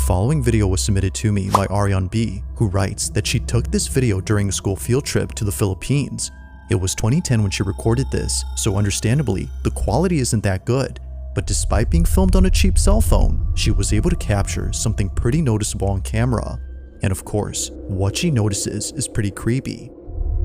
following video was submitted to me by Ariane B, who writes that she took this video during a school field trip to the Philippines. It was 2010 when she recorded this, so understandably, the quality isn't that good. But despite being filmed on a cheap cell phone, she was able to capture something pretty noticeable on camera. And of course, what she notices is pretty creepy.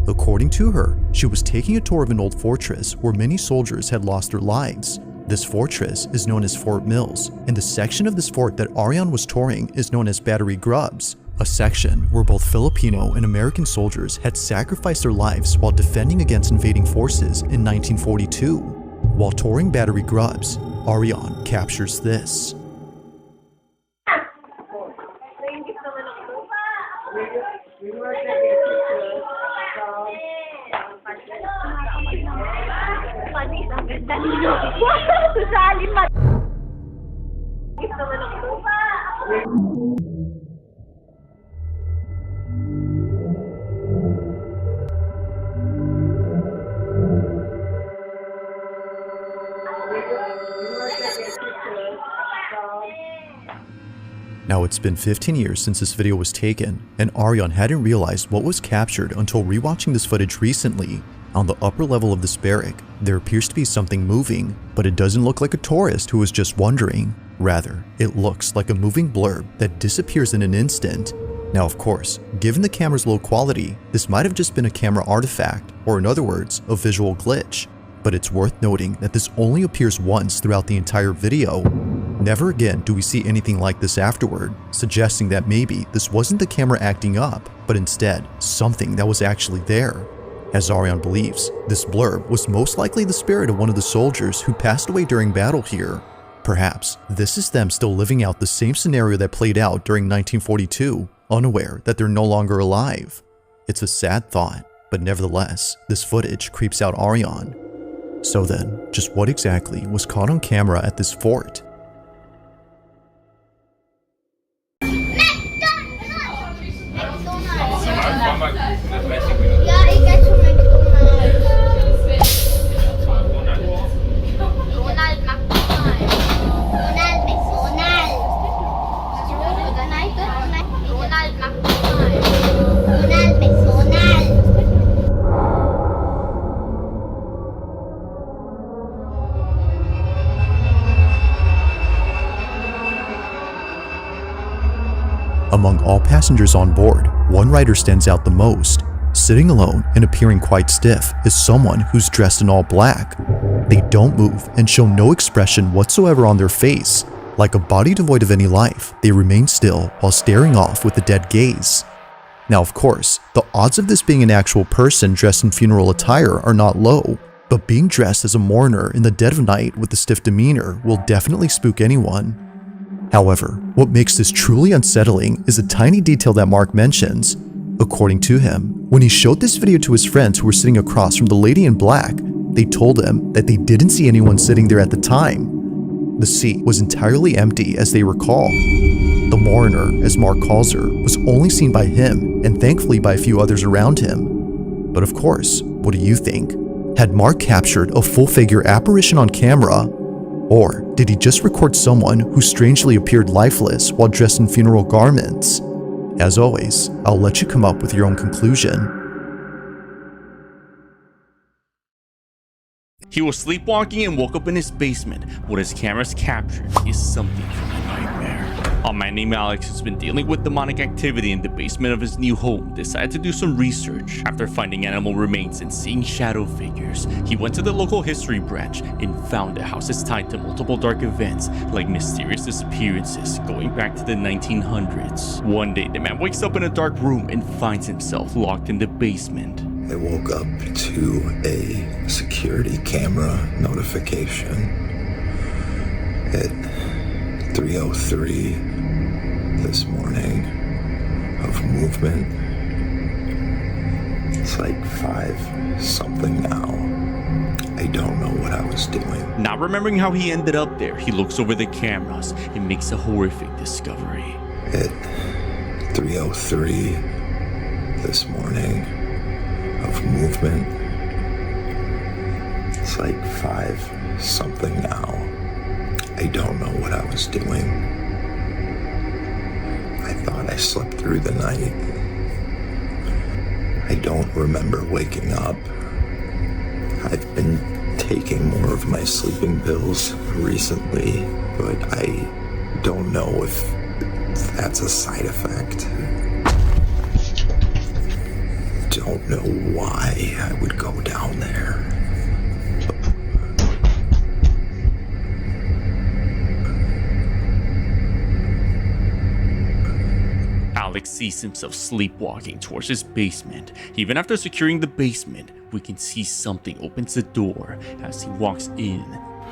According to her, she was taking a tour of an old fortress where many soldiers had lost their lives. This fortress is known as Fort Mills, and the section of this fort that Ariane was touring is known as Battery Grubs, a section where both Filipino and American soldiers had sacrificed their lives while defending against invading forces in 1942. While touring Battery Grubs, Ariane captures this. Now it's been 15 years since this video was taken, and Ariane hadn't realized what was captured until rewatching this footage recently. On the upper level of this barrack, there appears to be something moving, but it doesn't look like a tourist who was just wandering. Rather, it looks like a moving blurb that disappears in an instant. Now of course, given the camera's low quality, this might have just been a camera artifact, or in other words, a visual glitch. But it's worth noting that this only appears once throughout the entire video. Never again do we see anything like this afterward, suggesting that maybe this wasn't the camera acting up, but instead something that was actually there. As Ariane believes, this blurb was most likely the spirit of one of the soldiers who passed away during battle here. Perhaps this is them still living out the same scenario that played out during 1942, unaware that they're no longer alive. It's a sad thought, but nevertheless, this footage creeps out Ariane. So then, just what exactly was caught on camera at this fort? Among all passengers on board, one rider stands out the most. Sitting alone and appearing quite stiff is someone who's dressed in all black. They don't move and show no expression whatsoever on their face. Like a body devoid of any life, they remain still while staring off with a dead gaze. Now of course, the odds of this being an actual person dressed in funeral attire are not low, but being dressed as a mourner in the dead of night with a stiff demeanor will definitely spook anyone. However, what makes this truly unsettling is a tiny detail that Mark mentions. According to him, when he showed this video to his friends who were sitting across from the lady in black, they told him that they didn't see anyone sitting there at the time. The seat was entirely empty as they recall. The mourner, as Mark calls her, was only seen by him and thankfully by a few others around him. But of course, what do you think? Had Mark captured a full-figure apparition on camera? Or did he just record someone who strangely appeared lifeless while dressed in funeral garments? As always, I'll let you come up with your own conclusion. He was sleepwalking and woke up in his basement. What his cameras captured is something from a nightmare. A man named Alex has been dealing with demonic activity in the basement of his new home. Decided to do some research. After finding animal remains and seeing shadow figures, he went to the local history branch and found the house is tied to multiple dark events like mysterious disappearances going back to the 1900s. One day, the man wakes up in a dark room and finds himself locked in the basement. I woke up to a security camera notification at 3:03 this morning of movement. It's like 5 something now. I don't know what I was doing. Not remembering how he ended up there, he looks over the cameras and makes a horrific discovery. At 3:03 this morning of movement. It's like 5 something now. I don't know what I was doing. thought I slept through the night. I don't remember waking up. I've been taking more of my sleeping pills recently, but I don't know if that's a side effect. Don't know why I would go down there. Alex sees himself sleepwalking towards his basement. Even after securing the basement, we can see something opens the door as he walks in.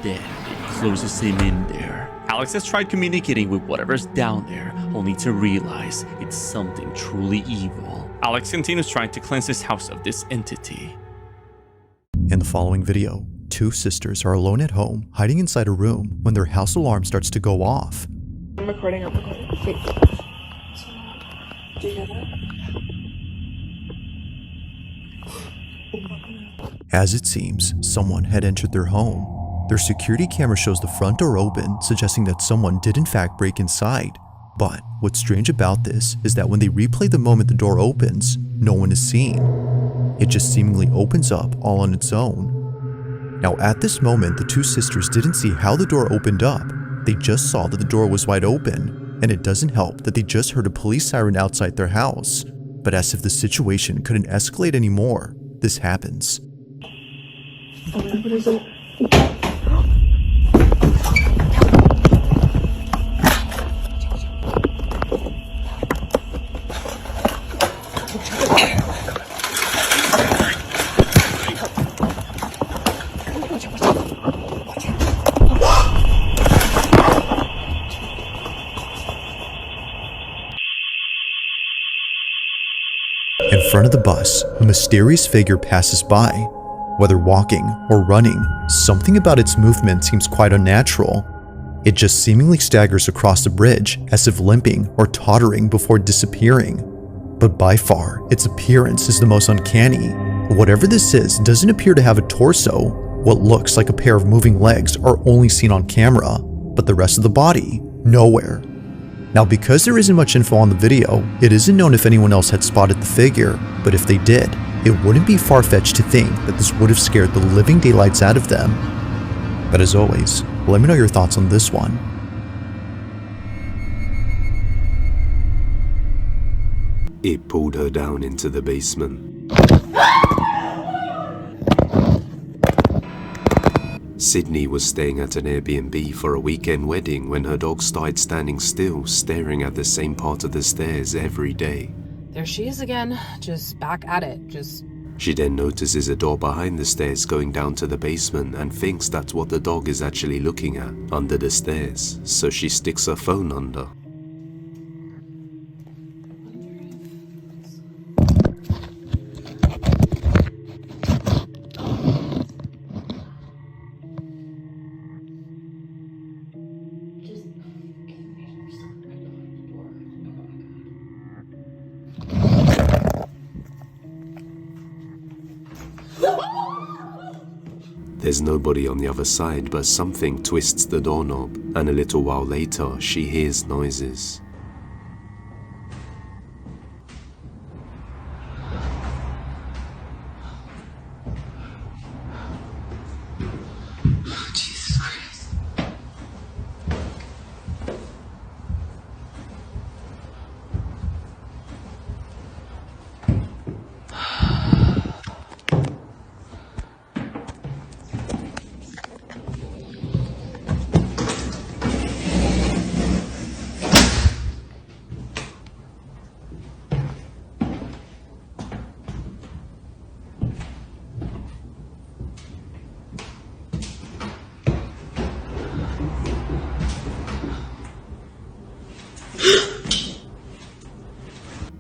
Then it closes him in there. Alex has tried communicating with whatever's down there, only to realize it's something truly evil. Alex continues trying to cleanse his house of this entity. In the following video, two sisters are alone at home, hiding inside a room when their house alarm starts to go off. I'm recording. Wait. Do you hear that? As it seems, someone had entered their home. Their security camera shows the front door open, suggesting that someone did in fact break inside. But what's strange about this is that when they replay the moment the door opens, no one is seen. It just seemingly opens up all on its own. Now at this moment, the two sisters didn't see how the door opened up. They just saw that the door was wide open, and it doesn't help that they just heard a police siren outside their house. But as if the situation couldn't escalate anymore, this happens. Oh, what is it? In front of the bus, a mysterious figure passes by. Whether walking or running, something about its movement seems quite unnatural. It just seemingly staggers across the bridge as if limping or tottering before disappearing. But by far, its appearance is the most uncanny. Whatever this is doesn't appear to have a torso. What looks like a pair of moving legs are only seen on camera, but the rest of the body, nowhere. Now, because there isn't much info on the video, it isn't known if anyone else had spotted the figure, but if they did, it wouldn't be far-fetched to think that this would have scared the living daylights out of them. But as always, let me know your thoughts on this one. It pulled her down into the basement. Sydney was staying at an Airbnb for a weekend wedding when her dog started standing still, staring at the same part of the stairs every day. There she is again, just back at it, She then notices a door behind the stairs going down to the basement and thinks that's what the dog is actually looking at, under the stairs, so she sticks her phone under. There's nobody on the other side, but something twists the doorknob, and a little while later, she hears noises. Jesus Christ.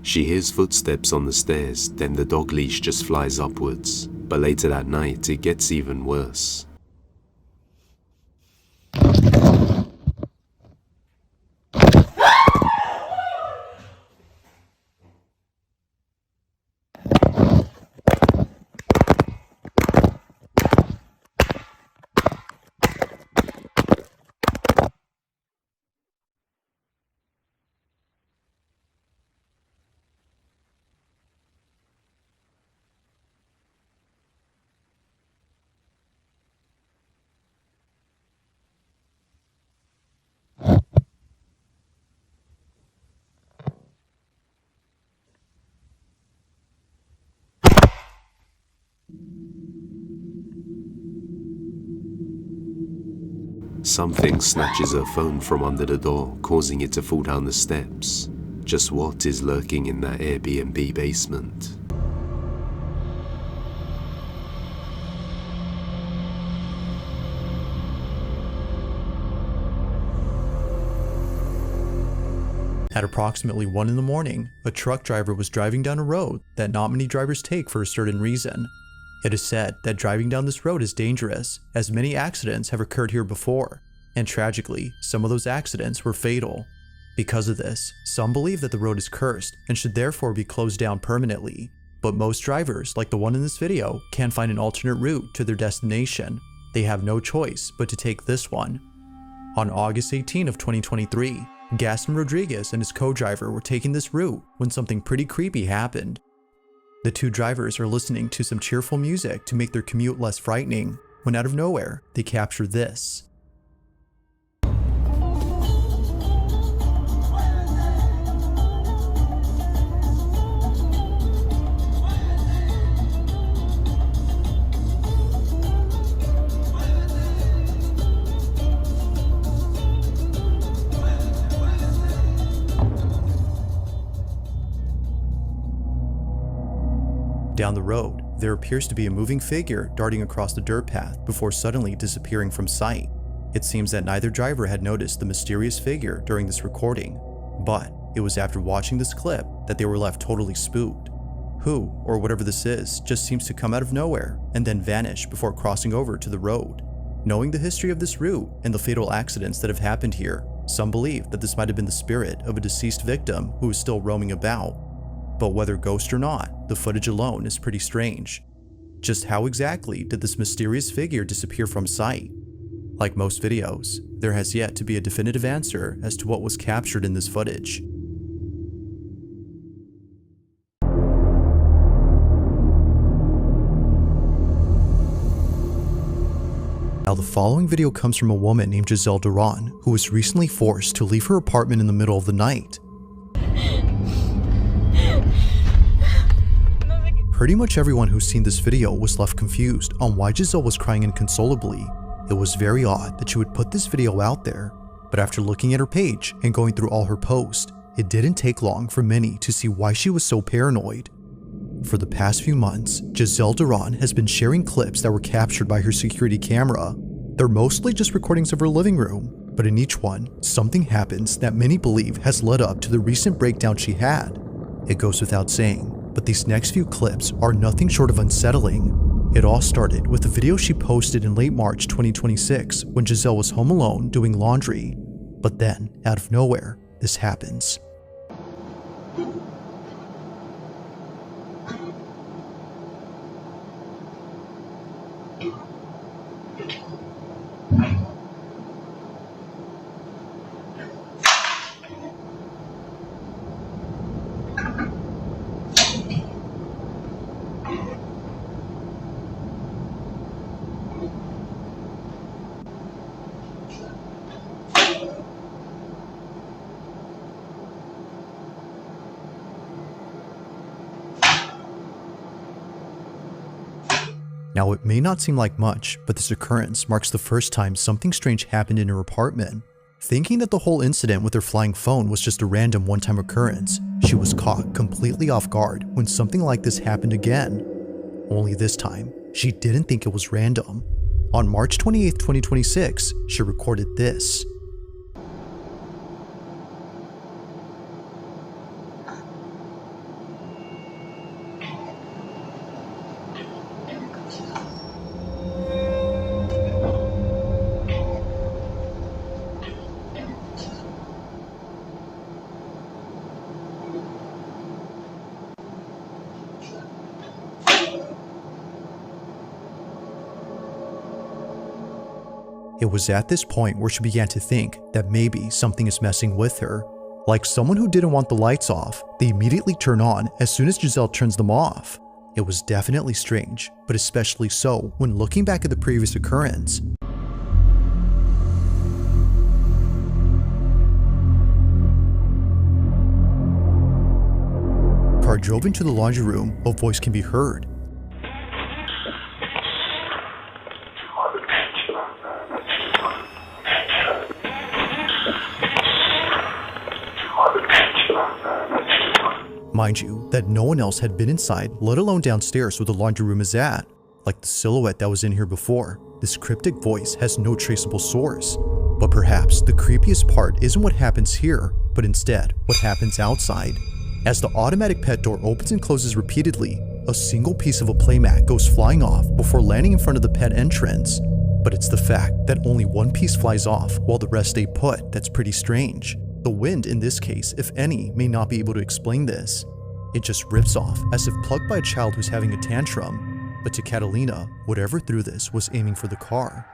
She hears footsteps on the stairs, then the dog leash just flies upwards. But later that night, it gets even worse. Something snatches her phone from under the door, causing it to fall down the steps. Just what is lurking in that Airbnb basement? At approximately 1 in the morning, a truck driver was driving down a road that not many drivers take for a certain reason. It is said that driving down this road is dangerous, as many accidents have occurred here before, and tragically, some of those accidents were fatal. Because of this, some believe that the road is cursed and should therefore be closed down permanently, but most drivers, like the one in this video, can't find an alternate route to their destination. They have no choice but to take this one. On August 18 of 2023, Gaston Rodriguez and his co-driver were taking this route when something pretty creepy happened. The two drivers are listening to some cheerful music to make their commute less frightening, when out of nowhere, they capture this. Down the road, there appears to be a moving figure darting across the dirt path before suddenly disappearing from sight. It seems that neither driver had noticed the mysterious figure during this recording, but it was after watching this clip that they were left totally spooked. Who, or whatever this is, just seems to come out of nowhere and then vanish before crossing over to the road. Knowing the history of this route and the fatal accidents that have happened here, some believe that this might have been the spirit of a deceased victim who is still roaming about. But whether ghost or not, the footage alone is pretty strange. Just how exactly did this mysterious figure disappear from sight? Like most videos, there has yet to be a definitive answer as to what was captured in this footage. Now the following video comes from a woman named Giselle Duran, who was recently forced to leave her apartment in the middle of the night. Pretty much everyone who's seen this video was left confused on why Giselle was crying inconsolably. It was very odd that she would put this video out there, but after looking at her page and going through all her posts, it didn't take long for many to see why she was so paranoid. For the past few months, Giselle Duran has been sharing clips that were captured by her security camera. They're mostly just recordings of her living room, but in each one, something happens that many believe has led up to the recent breakdown she had. It goes without saying, but these next few clips are nothing short of unsettling. It all started with a video she posted in late March 2026 when Giselle was home alone doing laundry. But then, out of nowhere, this happens. Now it may not seem like much, but this occurrence marks the first time something strange happened in her apartment. Thinking that the whole incident with her flying phone was just a random one-time occurrence, she was caught completely off guard when something like this happened again. Only this time, she didn't think it was random. On March 28, 2026, she recorded this. It was at this point where she began to think that maybe something is messing with her. Like someone who didn't want the lights off, they immediately turn on as soon as Giselle turns them off. It was definitely strange, but especially so when looking back at the previous occurrence. Car drove into the laundry room, a voice can be heard. Mind you, that no one else had been inside, let alone downstairs where the laundry room is at. Like the silhouette that was in here before, this cryptic voice has no traceable source. But perhaps the creepiest part isn't what happens here, but instead what happens outside. As the automatic pet door opens and closes repeatedly, a single piece of a playmat goes flying off before landing in front of the pet entrance. But it's the fact that only one piece flies off while the rest stay put that's pretty strange. The wind in this case, if any, may not be able to explain this. It just rips off as if plucked by a child who's having a tantrum. But to Catalina, whatever threw this was aiming for the car.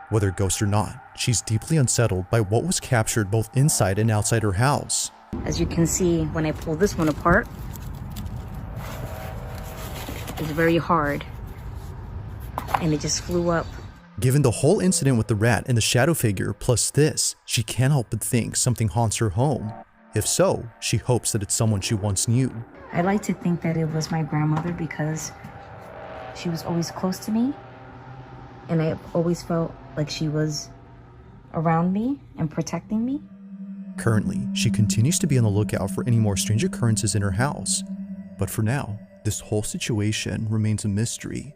Whether ghost or not, she's deeply unsettled by what was captured both inside and outside her house. As you can see, when I pull this one apart, it's very hard and it just flew up. Given the whole incident with the rat and the shadow figure plus this, she can't help but think something haunts her home. If so, she hopes that it's someone she once knew. I like to think that it was my grandmother because she was always close to me and I always felt like she was around me and protecting me. Currently, she continues to be on the lookout for any more strange occurrences in her house. But for now, this whole situation remains a mystery.